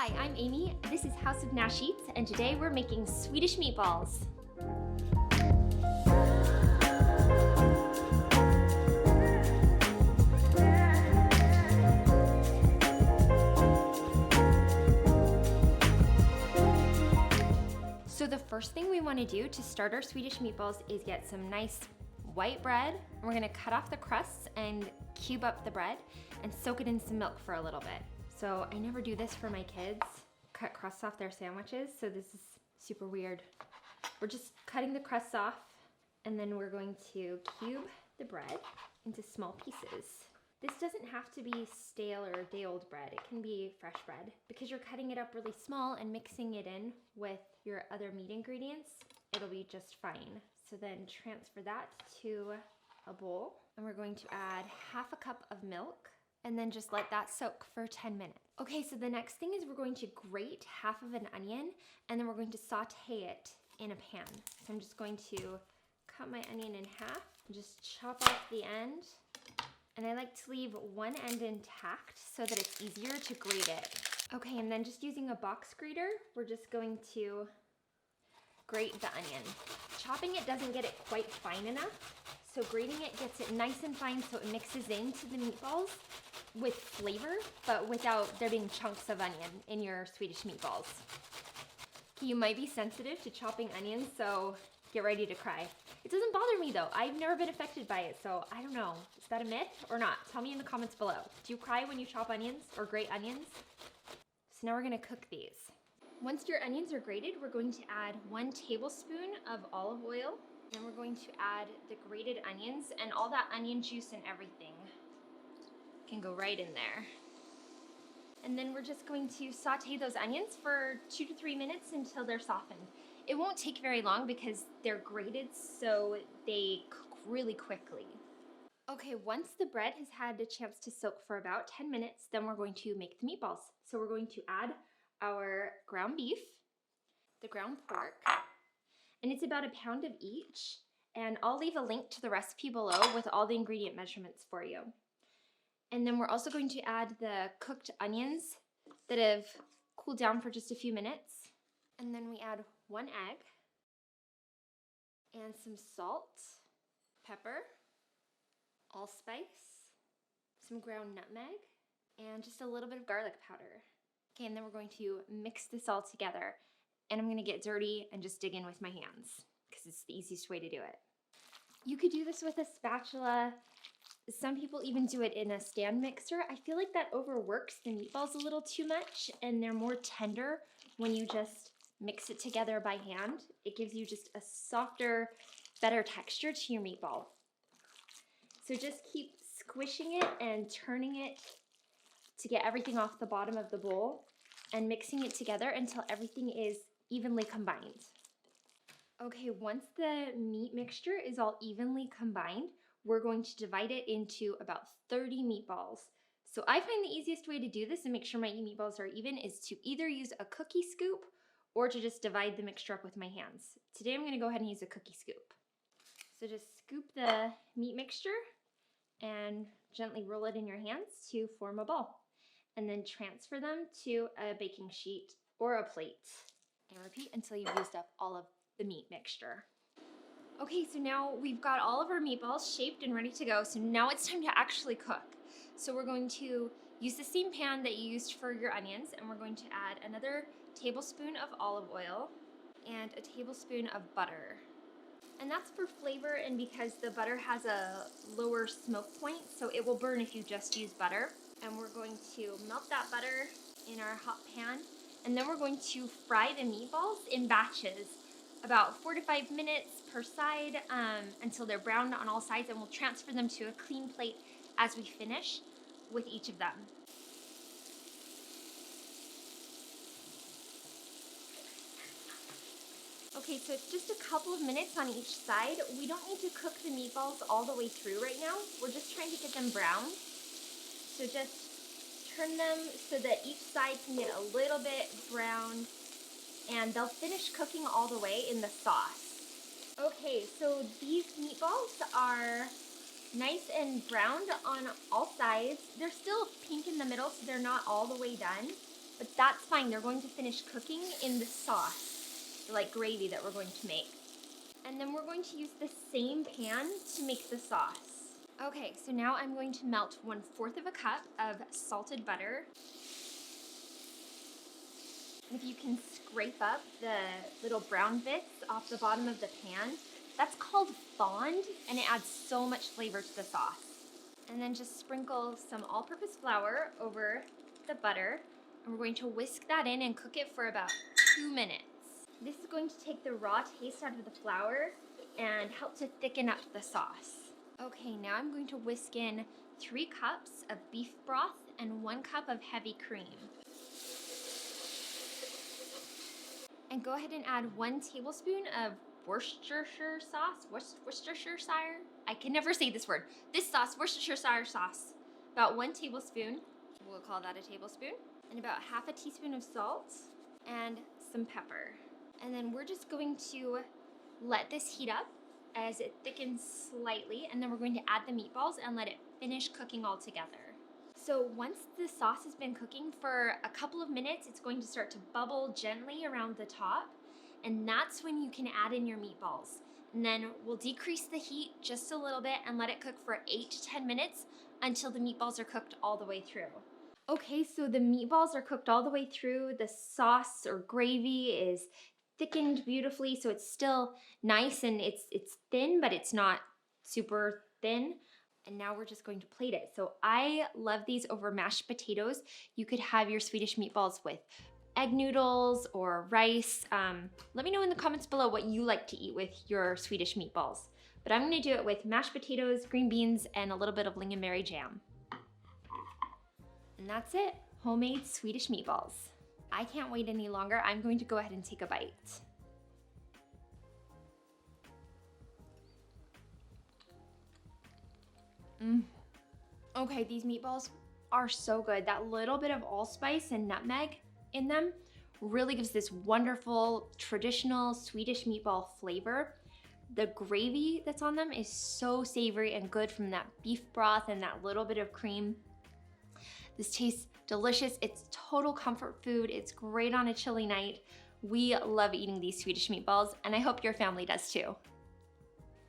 Hi, I'm Amy. This is House of Nash Eats, and today we're making Swedish meatballs. So the first thing we want to do to start our Swedish meatballs is get some nice white bread. We're going to cut off the crusts and cube up the bread and soak it in some milk for a little bit. So I never do this for my kids, cut crusts off their sandwiches, so this is super weird. We're just cutting the crusts off, and then we're going to cube the bread into small pieces. This doesn't have to be stale or day-old bread. It can be fresh bread. Because you're cutting it up really small and mixing it in with your other meat ingredients, it'll be just fine. So then transfer that to a bowl, and we're going to add half a cup of milk, and then just let that soak for 10 minutes. Okay, so the next thing is we're going to grate half of an onion, and then we're going to saute it in a pan. So I'm just going to cut my onion in half, and just chop off the end. And I like to leave one end intact so that it's easier to grate it. Okay, and then just using a box grater, we're just going to grate the onion. Chopping it doesn't get it quite fine enough, so grating it gets it nice and fine so it mixes into the meatballs with flavor, but without there being chunks of onion in your Swedish meatballs. You might be sensitive to chopping onions, so get ready to cry. It doesn't bother me though. I've never been affected by it, so I don't know. Is that a myth or not? Tell me in the comments below. Do you cry when you chop onions or grate onions? So now we're gonna cook these. Once your onions are grated, we're going to add 1 tablespoon of olive oil. Then we're going to add the grated onions, and all that onion juice and everything can go right in there. And then we're just going to saute those onions for 2 to 3 minutes until they're softened. It won't take very long because they're grated, so they cook really quickly. Okay, once the bread has had a chance to soak for about 10 minutes, then we're going to make the meatballs. So we're going to add our ground beef, the ground pork, and it's about 1 pound of each. And I'll leave a link to the recipe below with all the ingredient measurements for you. And then we're also going to add the cooked onions that have cooled down for just a few minutes. And then we add 1 egg and some salt, pepper, allspice, some ground nutmeg, and just a little bit of garlic powder. Okay, and then we're going to mix this all together. And I'm gonna get dirty and just dig in with my hands because it's the easiest way to do it. You could do this with a spatula. Some people even do it in a stand mixer. I feel like that overworks the meatballs a little too much, and they're more tender when you just mix it together by hand. It gives you just a softer, better texture to your meatball. So just keep squishing it and turning it to get everything off the bottom of the bowl and mixing it together until everything is evenly combined. Okay, once the meat mixture is all evenly combined, we're going to divide it into about 30 meatballs. So I find the easiest way to do this and make sure my meatballs are even is to either use a cookie scoop or to just divide the mixture up with my hands. Today I'm gonna go ahead and use a cookie scoop. So just scoop the meat mixture and gently roll it in your hands to form a ball. And then transfer them to a baking sheet or a plate. And repeat until you've used up all of the meat mixture. Okay, so now we've got all of our meatballs shaped and ready to go. So now it's time to actually cook. So we're going to use the same pan that you used for your onions, and we're going to add another tablespoon of olive oil and a tablespoon of butter. And that's for flavor and because the butter has a lower smoke point, so it will burn if you just use butter. And we're going to melt that butter in our hot pan, and then we're going to fry the meatballs in batches, about 4 to 5 minutes per side until they're brown on all sides, and we'll transfer them to a clean plate as we finish with each of them. Okay, so it's just a couple of minutes on each side. We don't need to cook the meatballs all the way through right now. We're just trying to get them brown. So just turn them so that each side can get a little bit brown, and they'll finish cooking all the way in the sauce. Okay, so these meatballs are nice and browned on all sides. They're still pink in the middle, so they're not all the way done. but that's fine. They're going to finish cooking in the sauce, like gravy that we're going to make. And then we're going to use the same pan to make the sauce. Okay, so now I'm going to melt 1/4 of a cup of salted butter. If you can scrape up the little brown bits off the bottom of the pan, that's called fond, and it adds so much flavor to the sauce. And then just sprinkle some all-purpose flour over the butter, and we're going to whisk that in and cook it for about 2 minutes. This is going to take the raw taste out of the flour and help to thicken up the sauce. Okay, now I'm going to whisk in 3 cups of beef broth and 1 cup of heavy cream. And go ahead and add 1 tablespoon of Worcestershire sauce. Worcestershire? I can never say this word. This sauce, Worcestershire sauce. About 1 tablespoon. We'll call that a tablespoon. And about 1/2 teaspoon of salt and some pepper. And then we're just going to let this heat up as it thickens slightly, and then we're going to add the meatballs and let it finish cooking all together. So once the sauce has been cooking for a couple of minutes, it's going to start to bubble gently around the top, and that's when you can add in your meatballs. And then we'll decrease the heat just a little bit and let it cook for 8 to 10 minutes until the meatballs are cooked all the way through. Okay, so the meatballs are cooked all the way through. The sauce or gravy is thickened beautifully, so it's still nice and it's thin, but it's not super thin. And now we're just going to plate it. So I love these over mashed potatoes. You could have your Swedish meatballs with egg noodles or rice. Let me know in the comments below what you like to eat with your Swedish meatballs. But I'm gonna do it with mashed potatoes, green beans, and a little bit of lingonberry jam. And that's it, homemade Swedish meatballs. I can't wait any longer. I'm going to go ahead and take a bite. Okay, these meatballs are so good. That little bit of allspice and nutmeg in them really gives this wonderful traditional Swedish meatball flavor. The gravy that's on them is so savory and good from that beef broth and that little bit of cream. This tastes delicious. It's total comfort food. It's great on a chilly night. We love eating these Swedish meatballs, and I hope your family does too.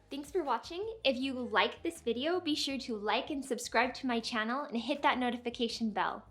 Thanks for watching. If you liked this video, be sure to like and subscribe to my channel and hit that notification bell.